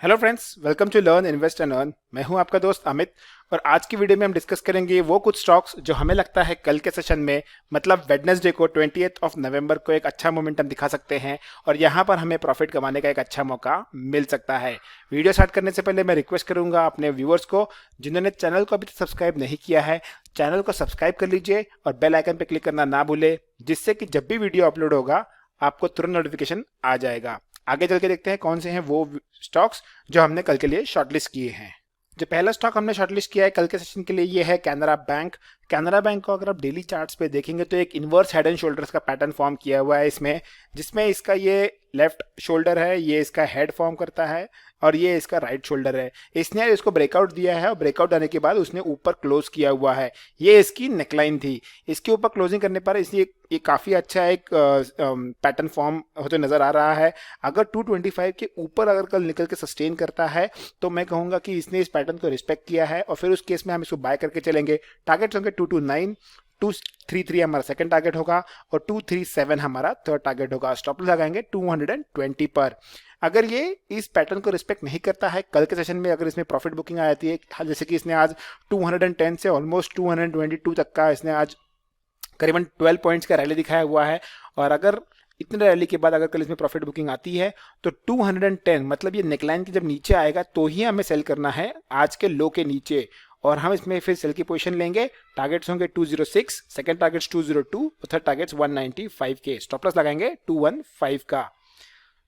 Hello friends, welcome to learn invest and earn. मैं हूं आपका दोस्त अमित और आज की वीडियो में हम डिस्कस करेंगे वो कुछ स्टॉक्स जो हमें लगता है कल के सेशन में मतलब वेडनेसडे को 20th नवंबर को एक अच्छा मोमेंटम दिखा सकते हैं और यहां पर हमें प्रॉफिट कमाने का एक अच्छा मौका मिल सकता है। वीडियो स्टार्ट करने से पहले मैं रिक्वेस्ट करूंगा अपने व्यूअर्स को जिन्होंने चैनल को अभी तक सब्सक्राइब नहीं किया है, चैनल को सब्सक्राइब कर लीजिए और बेल आइकन पर क्लिक करना ना भूले, जिससे कि जब भी वीडियो अपलोड होगा आपको तुरंत नोटिफिकेशन आ जाएगा। आगे चल के देखते हैं कौन से हैं वो स्टॉक्स जो हमने कल के लिए शॉर्टलिस्ट किए हैं। जो पहला स्टॉक हमने शॉर्टलिस्ट किया है कल के सेशन के लिए ये है कैनरा बैंक। कैनरा बैंक को अगर आप डेली चार्ट्स पे देखेंगे तो एक इन्वर्स हेड एंड शोल्डर्स का पैटर्न फॉर्म किया हुआ है इसमें, जिसमें इसका ये लेफ्ट शोल्डर है, ये इसका हेड फॉर्म करता है और ये इसका राइट शोल्डर है। इसने इसको ब्रेकआउट दिया है और ब्रेकआउट आने के बाद उसने ऊपर क्लोज किया हुआ है। ये इसकी नेकलाइन थी। इसके ऊपर क्लोजिंग करने पर इसलिए ये काफ़ी अच्छा एक पैटर्न फॉर्म होते नज़र आ रहा है। अगर 225 के ऊपर अगर कल निकल के सस्टेन करता है तो मैं कहूँगा कि इसने इस पैटर्न को रिस्पेक्ट किया है और फिर उस केस में हम इसको बाय करके चलेंगे। टारगेट्स होंगे 229, 233 हमारा सेकंड टारगेट होगा और 237 हमारा थर्ड टारगेट होगा। स्टॉप लॉस लगाएंगे 220 पर। अगर ये इस पैटर्न को रिस्पेक्ट नहीं करता है कल के सेशन में, अगर इसमें प्रॉफिट बुकिंग आ जाती है जैसे कि इसने आज 210 से ऑलमोस्ट 222 तक का इसने आज करीबन 12 पॉइंट्स का रैली दिखाया हुआ है और अगर इतने रैली के बाद अगर कल इसमें प्रॉफिट बुकिंग आती है तो 210 मतलब ये नेकलाइन के जब नीचे आएगा तो ही हमें सेल करना है आज के लो के नीचे और हम इसमें फिर सेल की पोजीशन लेंगे। टारगेट्स होंगे 206, सेकंड टारगेट्स 202 और थर्ड टारगेट्स 195 के। स्टॉप लॉस लगाएंगे 215 का।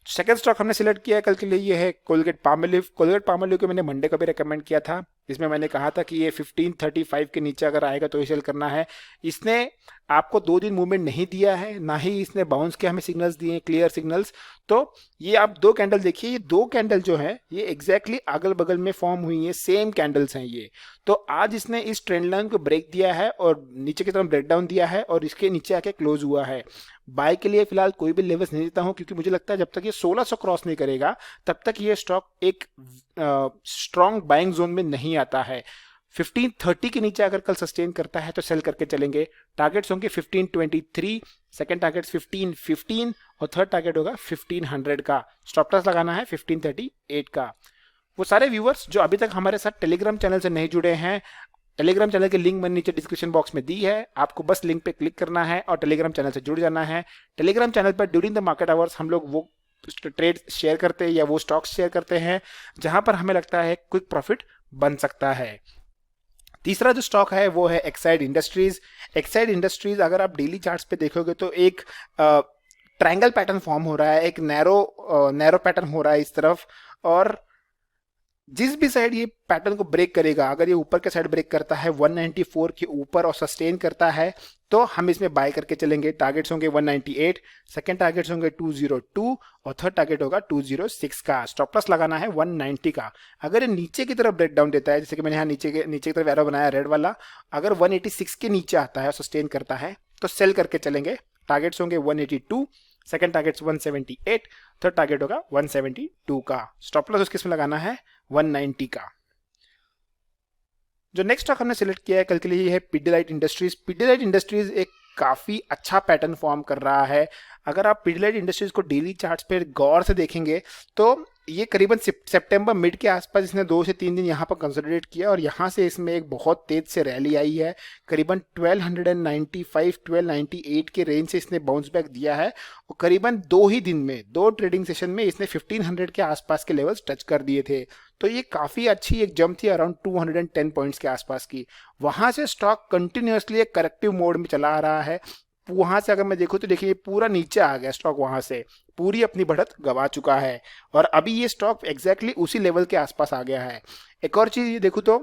सेकंड स्टॉक हमने सिलेक्ट किया है कल के लिए ये है कोलगेट पामोलिव। कोलगेट पामोलिव को मैंने मंडे को भी रेकमेंड किया था, जिसमें मैंने कहा था कि ये 1535 के नीचे अगर आएगा तो ही सेल करना है। इसने आपको 2 दिन मूवमेंट नहीं दिया है, ना ही इसने बाउंस के हमें सिग्नल्स दिए, क्लियर सिग्नल्स। तो ये आप 2 कैंडल देखिए, ये 2 कैंडल जो है ये एग्जैक्टली अगल बगल में फॉर्म हुई है, सेम कैंडल्स हैं ये। तो आज इसने इस ट्रेंड लाइन को ब्रेक दिया है और नीचे की तरफ ब्रेक डाउन दिया है और इसके नीचे आके क्लोज हुआ है। बाय के लिए फिलहाल कोई भी लेवल्स नहीं देता हूं क्योंकि मुझे लगता है जब तक ये 1600 क्रॉस नहीं करेगा तब तक ये स्टॉक एक स्ट्रॉन्ग बाइंग जोन में नहीं आता है। 1530 के नीचे अगर कल सस्टेन करता है तो सेल करके चलेंगे। टारगेट्स होंगे 1523, सेकंड टारगेट 1515 और थर्ड टारगेट होगा 1500 का। स्टॉप लॉस लगाना है 1538 का। वो सारे व्यूअर्स जो अभी तक हमारे साथ टेलीग्राम चैनल से नहीं जुड़े हैं, टेलीग्राम चैनल की लिंक मैंने नीचे डिस्क्रिप्शन बॉक्स में दी है, आपको बस लिंक पे क्लिक करना है और टेलीग्राम चैनल से जुड़ जाना है। टेलीग्राम चैनल पर ड्यूरिंग द मार्केट आवर्स हम लोग वो ट्रेड शेयर करते हैं या वो स्टॉक्स शेयर करते हैं जहां पर हमें लगता है क्विक प्रॉफिट बन सकता है। तीसरा जो स्टॉक है वो है एक्साइड इंडस्ट्रीज। एक्साइड इंडस्ट्रीज अगर आप डेली चार्ट्स पे देखोगे तो एक ट्रायंगल पैटर्न फॉर्म हो रहा है, एक नैरो पैटर्न हो रहा है इस तरफ, और जिस भी साइड ये पैटर्न को ब्रेक करेगा, अगर ये ऊपर के साइड ब्रेक करता है 194 के ऊपर और सस्टेन करता है तो हम इसमें बाय करके चलेंगे। टारगेट्स होंगे 198, सेकंड टारगेट्स होंगे 202 और थर्ड टारगेट होगा 206 का। स्टॉप लॉस लगाना है 190 का। अगर ये नीचे की तरफ ब्रेक डाउन देता है, जैसे कि मैंने यहाँ नीचे की तरफ एरो बनाया रेड वाला, अगर 186 के नीचे आता है और सस्टेन करता है तो सेल करके चलेंगे। टारगेट्स होंगे 182, सेकंड टारगेट्स 178, थर्ड टारगेट होगा 172 का। स्टॉप लॉस उसके लगाना है 190 का। जो नेक्स्ट स्टॉक हमने सिलेक्ट किया है कल के लिए ये है पिडिलाइट इंडस्ट्रीज। पिडिलाइट इंडस्ट्रीज एक काफ़ी अच्छा पैटर्न फॉर्म कर रहा है। अगर आप पिडिलाइट इंडस्ट्रीज को डेली चार्ट्स पे गौर से देखेंगे तो ये करीबन सितंबर मिड के आसपास इसने 2 से 3 दिन यहाँ पर कंसोलिडेट किया और यहाँ से इसमें एक बहुत तेज से रैली आई है। करीबन 1295 1298 के रेंज से इसने बाउंस बैक दिया है और करीबन 2 ही दिन में 2 ट्रेडिंग सेशन में इसने 1500 के आसपास के लेवल्स टच कर दिए थे। तो ये काफ़ी अच्छी एक जंप थी अराउंड 210 पॉइंट्स के आसपास की। वहाँ से स्टॉक कंटिन्यूसली एक करेक्टिव मोड में चला आ रहा है। वहाँ से अगर मैं देखूँ तो देखिए पूरा नीचे आ गया स्टॉक, वहाँ से पूरी अपनी बढ़त गंवा चुका है और अभी ये स्टॉक एग्जैक्टली उसी लेवल के आसपास आ गया है। एक और चीज़ ये देखूँ तो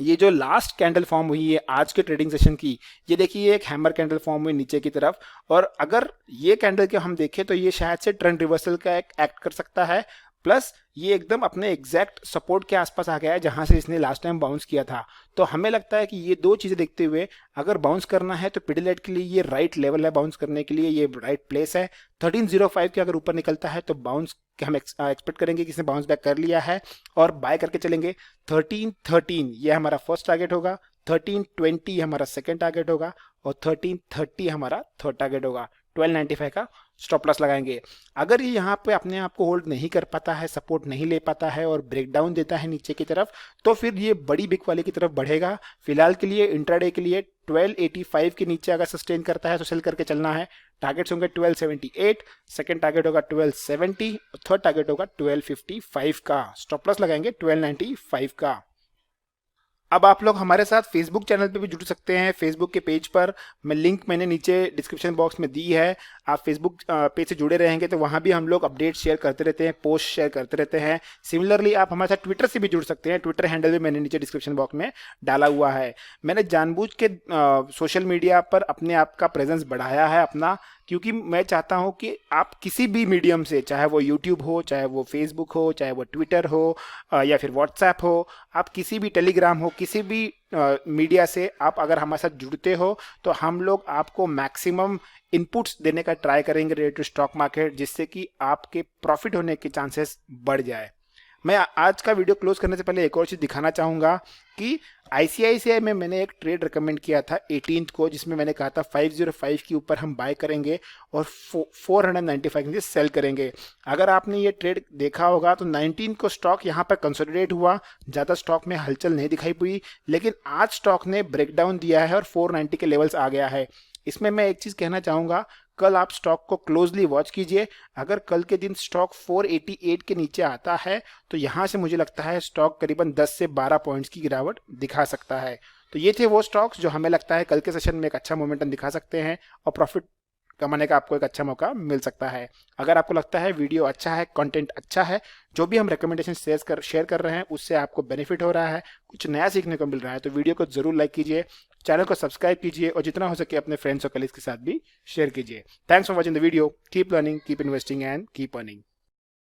ये जो लास्ट कैंडल फॉर्म हुई है आज के ट्रेडिंग सेशन की, ये देखिए एक हैमर कैंडल फॉर्म हुई नीचे की तरफ, और अगर ये कैंडल के हम देखें तो ये शायद से ट्रेंड रिवर्सल का एक एक्ट कर सकता है। प्लस ये एकदम अपने एग्जैक्ट सपोर्ट के आसपास आ गया है जहां से इसने लास्ट टाइम बाउंस किया था। तो हमें लगता है कि ये 2 चीज़ें देखते हुए अगर बाउंस करना है तो पिडिलाइट के लिए ये राइट लेवल है, बाउंस करने के लिए ये राइट प्लेस है। 1305 के अगर ऊपर निकलता है तो बाउंस हम एक्सपेक्ट करेंगे कि इसने बाउंस बैक कर लिया है और बाय करके चलेंगे। 1313 ये हमारा फर्स्ट टारगेट होगा, 1320 हमारा सेकेंड टारगेट होगा और 1330 हमारा थर्ड टारगेट होगा। 1295 का स्टॉप लॉस लगाएंगे। अगर ये यहाँ पे अपने आप को होल्ड नहीं कर पाता है, सपोर्ट नहीं ले पाता है और ब्रेकडाउन देता है नीचे की तरफ, तो फिर ये बड़ी बिग वाले की तरफ बढ़ेगा। फिलहाल के लिए इंट्राडे के लिए 1285 के नीचे अगर सस्टेन करता है तो सेल करके चलना है। टारगेट्स होंगे 1278, सेकंड टारगेट होगा 1270, थर्ड टारगेट होगा 1255 का। स्टॉप लॉस लगाएंगे 1295 का। अब आप लोग हमारे साथ फेसबुक चैनल पे भी जुड़ सकते हैं। फेसबुक के पेज पर मैं लिंक मैंने नीचे डिस्क्रिप्शन बॉक्स में दी है। आप फेसबुक पेज से जुड़े रहेंगे तो वहाँ भी हम लोग अपडेट शेयर करते रहते हैं, पोस्ट शेयर करते रहते हैं। सिमिलरली आप हमारे साथ ट्विटर से भी जुड़ सकते हैं। ट्विटर हैंडल भी मैंने नीचे डिस्क्रिप्शन बॉक्स में डाला हुआ है। मैंने जानबूझ के सोशल मीडिया पर अपने आप का प्रेजेंस बढ़ाया है अपना, क्योंकि मैं चाहता हूं कि आप किसी भी मीडियम से, चाहे वो यूट्यूब हो, चाहे वो फेसबुक हो, चाहे वो ट्विटर हो या फिर व्हाट्सएप हो, आप किसी भी टेलीग्राम हो, किसी भी मीडिया से आप अगर हमारे साथ जुड़ते हो तो हम लोग आपको मैक्सिमम इनपुट्स देने का ट्राई करेंगे रिलेटेड टू स्टॉक मार्केट, जिससे कि आपके प्रॉफिट होने के चांसेस बढ़ जाए। मैं आज का वीडियो क्लोज करने से पहले एक और चीज़ दिखाना चाहूँगा कि आईसीआईसीआई में मैंने एक ट्रेड रिकमेंड किया था 18th को, जिसमें मैंने कहा था 505 के ऊपर हम बाय करेंगे और 495 के सेल करेंगे। अगर आपने ये ट्रेड देखा होगा तो 19 को स्टॉक यहाँ पर कंसोलिडेट हुआ, ज़्यादा स्टॉक में हलचल नहीं दिखाई पड़ी, लेकिन आज स्टॉक ने ब्रेकडाउन दिया है और 490 के लेवल्स आ गया है। इसमें मैं एक चीज़ कहना चाहूँगा, कल आप स्टॉक को क्लोजली वॉच कीजिए। अगर कल के दिन स्टॉक 488 के नीचे आता है तो यहाँ से मुझे लगता है स्टॉक करीबन 10 से 12 पॉइंट्स की गिरावट दिखा सकता है। तो ये थे वो स्टॉक्स जो हमें लगता है कल के सेशन में एक अच्छा मोमेंटम दिखा सकते हैं और प्रॉफिट कमाने का आपको एक अच्छा मौका मिल सकता है। अगर आपको लगता है वीडियो अच्छा है, कंटेंट अच्छा है, जो भी हम रिकमेंडेशन शेयर कर रहे हैं उससे आपको बेनिफिट हो रहा है, कुछ नया सीखने को मिल रहा है, तो वीडियो को जरूर लाइक कीजिए, चैनल को सब्सक्राइब कीजिए और जितना हो सके अपने फ्रेंड्स और कलीग्स के साथ भी शेयर कीजिए। Thanks for watching the video. Keep learning, keep investing and keep earning.